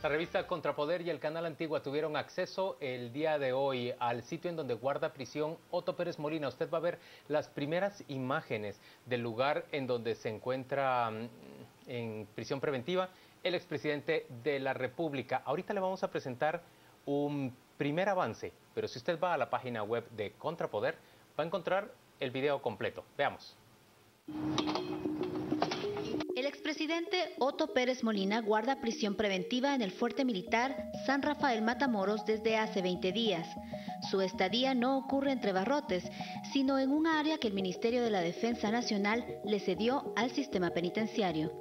La revista Contrapoder y el canal Antigua tuvieron acceso el día de hoy al sitio en donde guarda prisión Otto Pérez Molina. Usted va a ver las primeras imágenes del lugar en donde se encuentra en prisión preventiva el expresidente de la República. Ahorita le vamos a presentar un primer avance, pero si usted va a la página web de Contrapoder, va a encontrar el video completo. Veamos. El expresidente Otto Pérez Molina guarda prisión preventiva en el fuerte militar San Rafael Matamoros desde hace 20 días. Su estadía no ocurre entre barrotes, sino en un área que el Ministerio de la Defensa Nacional le cedió al sistema penitenciario.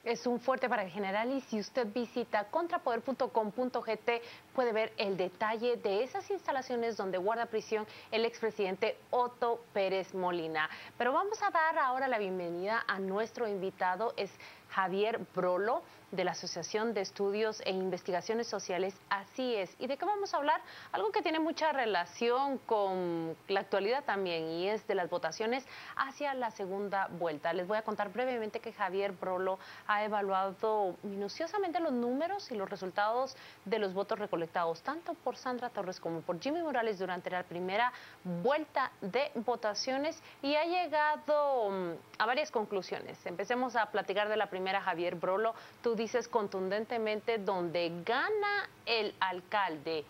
Es un fuerte para el general y si usted visita contrapoder.com.gt puede ver el detalle de esas instalaciones donde guarda prisión el expresidente Otto Pérez Molina. Pero vamos a dar ahora la bienvenida a nuestro invitado, es Javier Brolo, de la Asociación de Estudios e Investigaciones Sociales, Así Es. ¿Y de qué vamos a hablar? Algo que tiene mucha relación con la actualidad también, y es de las votaciones hacia la segunda vuelta. Les voy a contar brevemente que Javier Brolo ha evaluado minuciosamente los números y los resultados de los votos recolectados, tanto por Sandra Torres como por Jimmy Morales durante la primera vuelta de votaciones, y ha llegado a varias conclusiones. Empecemos a platicar de la primera, Javier Brolo. Tú dices contundentemente, donde gana el alcalde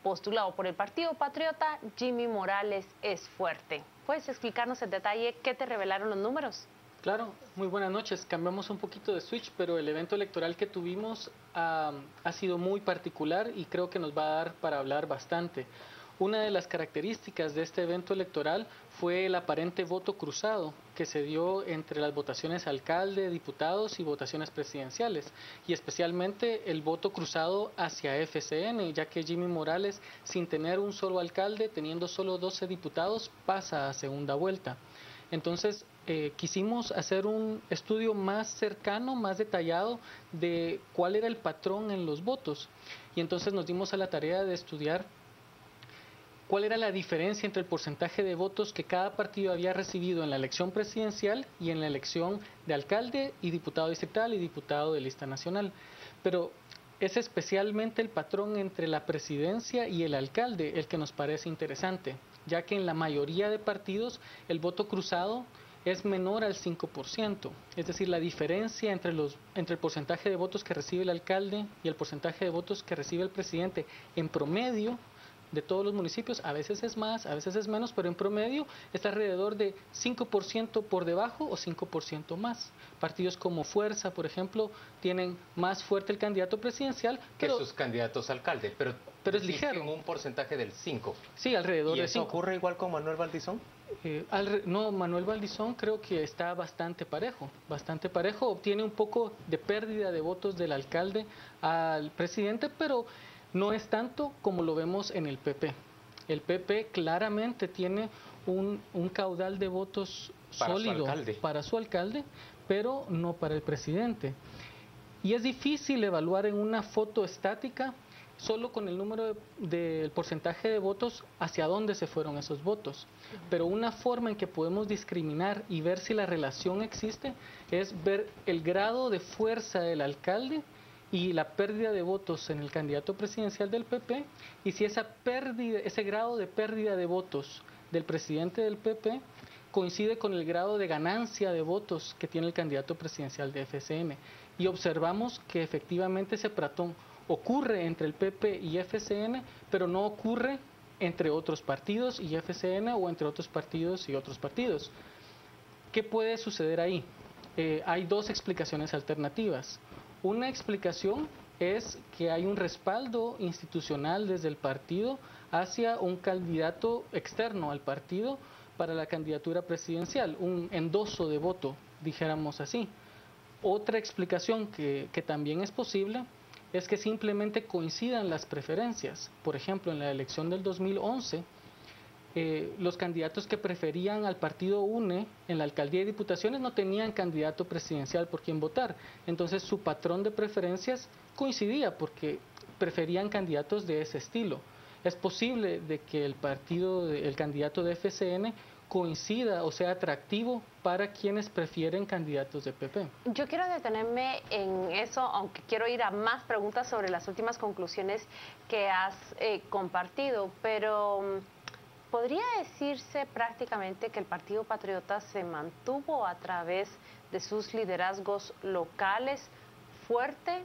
postulado por el Partido Patriota, Jimmy Morales es fuerte. ¿Puedes explicarnos en detalle qué te revelaron los números? Claro, muy buenas noches. Cambiamos un poquito de switch, pero el evento electoral que tuvimos ha sido muy particular y creo que nos va a dar para hablar bastante. Una de las características de este evento electoral fue el aparente voto cruzado que se dio entre las votaciones alcalde, diputados y votaciones presidenciales, y especialmente el voto cruzado hacia FCN, ya que Jimmy Morales, sin tener un solo alcalde, teniendo solo 12 diputados, pasa a segunda vuelta. Entonces, quisimos hacer un estudio más cercano, más detallado de cuál era el patrón en los votos, y entonces nos dimos a la tarea de estudiar cuál era la diferencia entre el porcentaje de votos que cada partido había recibido en la elección presidencial y en la elección de alcalde y diputado distrital y diputado de lista nacional. Pero es especialmente el patrón entre la presidencia y el alcalde el que nos parece interesante, ya que en la mayoría de partidos el voto cruzado es menor al 5%, es decir, la diferencia entre el porcentaje de votos que recibe el alcalde y el porcentaje de votos que recibe el presidente en promedio de todos los municipios, a veces es más, a veces es menos, pero en promedio está alrededor de 5% por debajo o 5% más. Partidos como Fuerza, por ejemplo, tienen más fuerte el candidato presidencial que sus candidatos a alcalde, pero es ligero. En un porcentaje del 5%. Sí, alrededor de 5%. ¿Y eso ocurre igual con Manuel Valdizón? No, Manuel Valdizón creo que está bastante parejo, obtiene un poco de pérdida de votos del alcalde al presidente, pero no es tanto como lo vemos en el PP. El PP claramente tiene un caudal de votos sólido para su alcalde, pero no para el presidente. Y es difícil evaluar en una foto estática, solo con el número del porcentaje de votos, hacia dónde se fueron esos votos. Pero una forma en que podemos discriminar y ver si la relación existe es ver el grado de fuerza del alcalde y la pérdida de votos en el candidato presidencial del PP, y si ese grado de pérdida de votos del presidente del PP coincide con el grado de ganancia de votos que tiene el candidato presidencial de FCN. Y observamos que efectivamente ese patrón ocurre entre el PP y FCN, pero no ocurre entre otros partidos y FCN o entre otros partidos y otros partidos. ¿Qué puede suceder ahí? Hay dos explicaciones alternativas. Una explicación es que hay un respaldo institucional desde el partido hacia un candidato externo al partido para la candidatura presidencial, un endoso de voto, dijéramos así. Otra explicación que también es posible es que simplemente coincidan las preferencias. Por ejemplo, en la elección del 2011, los candidatos que preferían al partido UNE en la alcaldía y diputaciones no tenían candidato presidencial por quien votar. Entonces su patrón de preferencias coincidía porque preferían candidatos de ese estilo. es posible de que el candidato de FCN coincida o sea atractivo para quienes prefieren candidatos de PP. Yo quiero detenerme en eso, aunque quiero ir a más preguntas sobre las últimas conclusiones que has compartido, pero ¿podría decirse prácticamente que el Partido Patriota se mantuvo a través de sus liderazgos locales fuerte,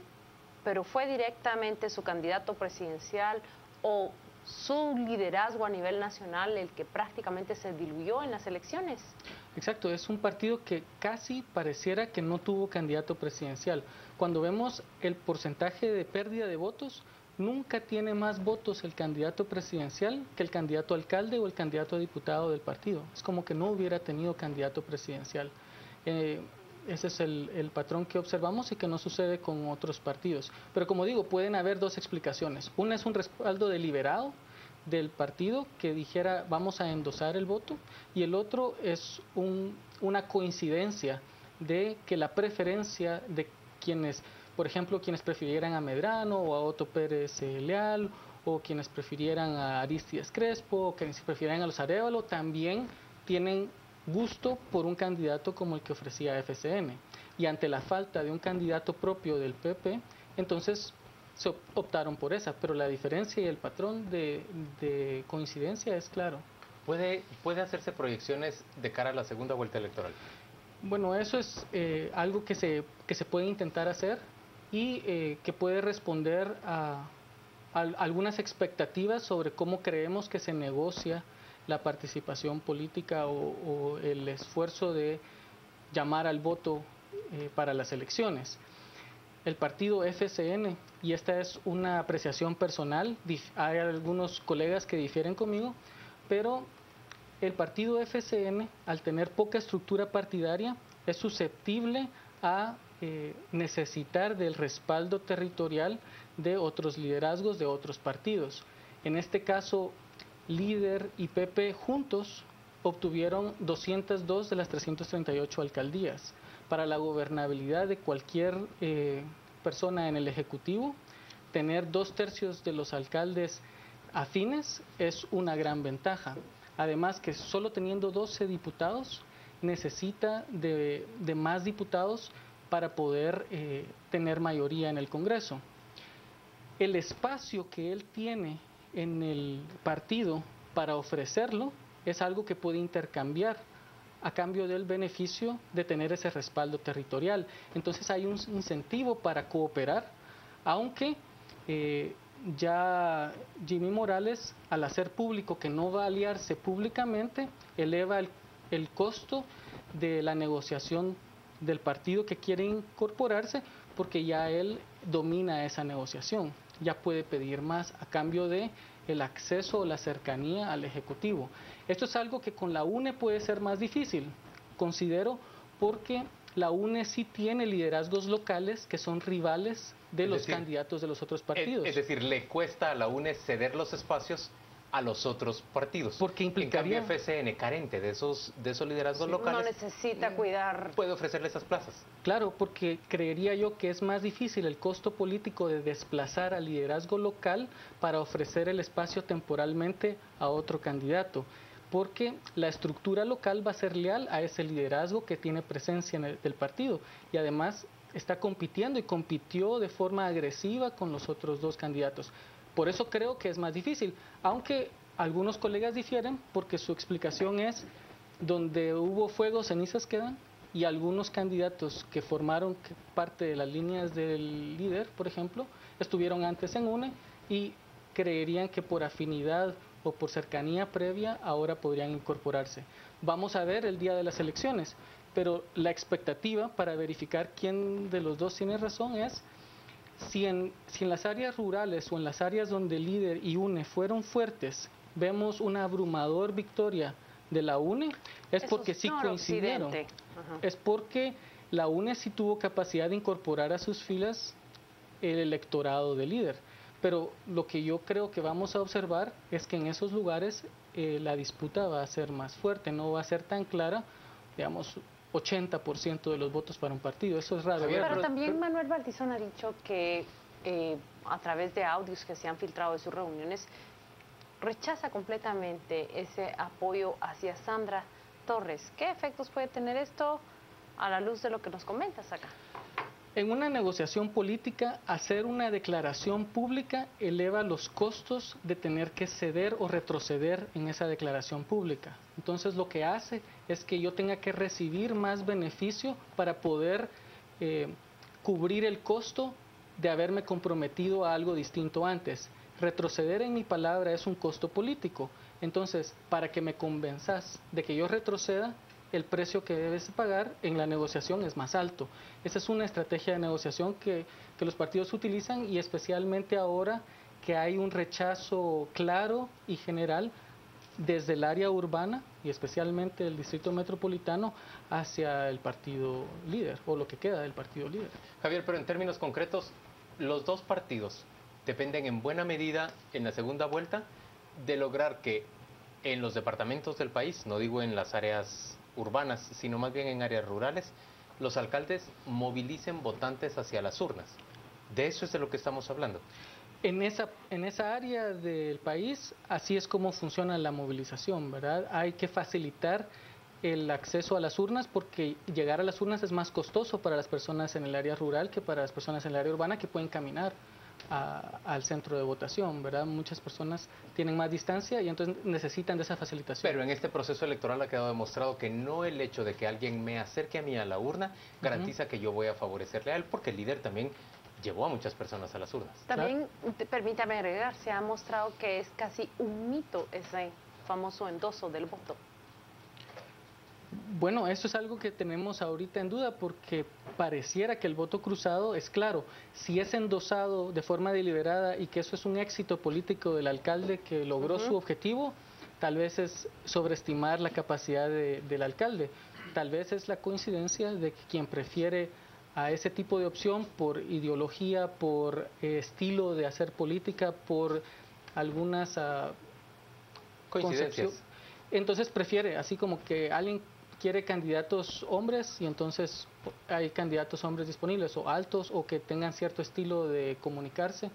pero fue directamente su candidato presidencial o su liderazgo a nivel nacional el que prácticamente se diluyó en las elecciones? Exacto, es un partido que casi pareciera que no tuvo candidato presidencial. Cuando vemos el porcentaje de pérdida de votos, nunca tiene más votos el candidato presidencial que el candidato alcalde o el candidato a diputado del partido. Es como que no hubiera tenido candidato presidencial. Ese es el patrón que observamos y que no sucede con otros partidos. Pero como digo, pueden haber dos explicaciones. Una es un respaldo deliberado del partido que dijera vamos a endosar el voto, y el otro es una coincidencia de que la preferencia de quienes, por ejemplo, quienes prefirieran a Medrano o a Otto Pérez Leal, o quienes prefirieran a Aristides Crespo, o quienes prefirieran a los Arévalo, también tienen gusto por un candidato como el que ofrecía FCN. Y ante la falta de un candidato propio del PP, entonces se optaron por esa, pero la diferencia y el patrón de coincidencia es claro. ¿Puede hacerse proyecciones de cara a la segunda vuelta electoral? Bueno, eso es algo que se puede intentar hacer y que puede responder a algunas expectativas sobre cómo creemos que se negocia la participación política o el esfuerzo de llamar al voto para las elecciones. El partido FCN, y esta es una apreciación personal, hay algunos colegas que difieren conmigo, pero el partido FCN, al tener poca estructura partidaria, es susceptible a necesitar del respaldo territorial de otros liderazgos de otros partidos. En este caso, Líder y PP juntos obtuvieron 202 de las 338 alcaldías. Para la gobernabilidad de cualquier persona en el Ejecutivo, tener 2/3 de los alcaldes afines es una gran ventaja. Además que solo teniendo 12 diputados necesita de más diputados para poder tener mayoría en el Congreso. El espacio que él tiene en el partido para ofrecerlo es algo que puede intercambiar a cambio del beneficio de tener ese respaldo territorial. Entonces hay un incentivo para cooperar, aunque ya Jimmy Morales, al hacer público que no va a aliarse públicamente, eleva el costo de la negociación del partido que quiere incorporarse, porque ya él domina esa negociación, ya puede pedir más a cambio de el acceso o la cercanía al Ejecutivo. Esto es algo que con la UNE puede ser más difícil, considero, porque la UNE sí tiene liderazgos locales que son rivales de los candidatos de los otros partidos. Es decir, le cuesta a la UNE ceder los espacios a los otros partidos. Porque implicaría... En cambio, FCN, carente de esos liderazgos locales, no necesita cuidar... puede ofrecerle esas plazas. Claro, porque creería yo que es más difícil el costo político de desplazar al liderazgo local para ofrecer el espacio temporalmente a otro candidato, porque la estructura local va a ser leal a ese liderazgo que tiene presencia en del partido, y además está compitiendo y compitió de forma agresiva con los otros dos candidatos. Por eso creo que es más difícil, aunque algunos colegas difieren, porque su explicación es: donde hubo fuego, cenizas quedan, y algunos candidatos que formaron parte de las líneas del líder, por ejemplo, estuvieron antes en UNE y creerían que por afinidad o por cercanía previa ahora podrían incorporarse. Vamos a ver el día de las elecciones, pero la expectativa para verificar quién de los dos tiene razón es: si en las áreas rurales o en las áreas donde Líder y UNE fueron fuertes, vemos una abrumador victoria de la UNE, es porque sí coincidieron. Es porque la UNE sí tuvo capacidad de incorporar a sus filas el electorado de Líder. Pero lo que yo creo que vamos a observar es que en esos lugares la disputa va a ser más fuerte, no va a ser tan clara, digamos, 80% de los votos para un partido. Eso es raro. Pero también Manuel Valdizón ha dicho que a través de audios que se han filtrado de sus reuniones, rechaza completamente ese apoyo hacia Sandra Torres. ¿Qué efectos puede tener esto a la luz de lo que nos comentas acá? En una negociación política, hacer una declaración pública eleva los costos de tener que ceder o retroceder en esa declaración pública. Entonces, lo que hace es que yo tenga que recibir más beneficio para poder cubrir el costo de haberme comprometido a algo distinto antes. Retroceder en mi palabra es un costo político. Entonces, para que me convenzas de que yo retroceda, el precio que debes pagar en la negociación es más alto. Esa es una estrategia de negociación que los partidos utilizan, y especialmente ahora que hay un rechazo claro y general desde el área urbana y especialmente el distrito metropolitano hacia el partido líder, o lo que queda del partido líder. Javier, pero en términos concretos, los dos partidos dependen en buena medida en la segunda vuelta de lograr que en los departamentos del país, no digo en las áreas urbanas, sino más bien en áreas rurales, los alcaldes movilicen votantes hacia las urnas. De eso es de lo que estamos hablando. En esa área del país, así es como funciona la movilización, ¿verdad? Hay que facilitar el acceso a las urnas, porque llegar a las urnas es más costoso para las personas en el área rural que para las personas en el área urbana, que pueden caminar al centro de votación, ¿verdad? Muchas personas tienen más distancia y entonces necesitan de esa facilitación. Pero en este proceso electoral ha quedado demostrado que no el hecho de que alguien me acerque a mí a la urna garantiza que yo voy a favorecerle a él, porque el líder también llevó a muchas personas a las urnas. También, permítame agregar, se ha mostrado que es casi un mito ese famoso endoso del voto. Bueno, eso es algo que tenemos ahorita en duda, porque pareciera que el voto cruzado es claro. Si es endosado de forma deliberada y que eso es un éxito político del alcalde que logró su objetivo, tal vez es sobreestimar la capacidad del alcalde. Tal vez es la coincidencia de que quien prefiere a ese tipo de opción por ideología, por estilo de hacer política, por algunas coincidencias. Entonces prefiere, así como que alguien quiere candidatos hombres y entonces hay candidatos hombres disponibles, o altos, o que tengan cierto estilo de comunicarse,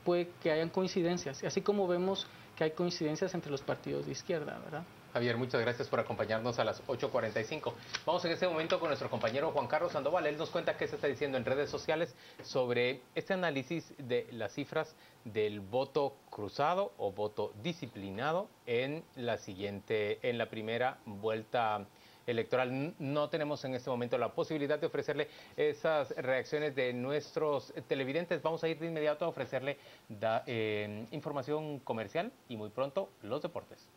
puede que hayan coincidencias, así como vemos que hay coincidencias entre los partidos de izquierda, ¿verdad? Javier, muchas gracias por acompañarnos a las 8:45. Vamos en este momento con nuestro compañero Juan Carlos Sandoval. Él nos cuenta qué se está diciendo en redes sociales sobre este análisis de las cifras del voto cruzado o voto disciplinado en la primera vuelta electoral. No tenemos en este momento la posibilidad de ofrecerle esas reacciones de nuestros televidentes. Vamos a ir de inmediato a ofrecerle información comercial y muy pronto los deportes.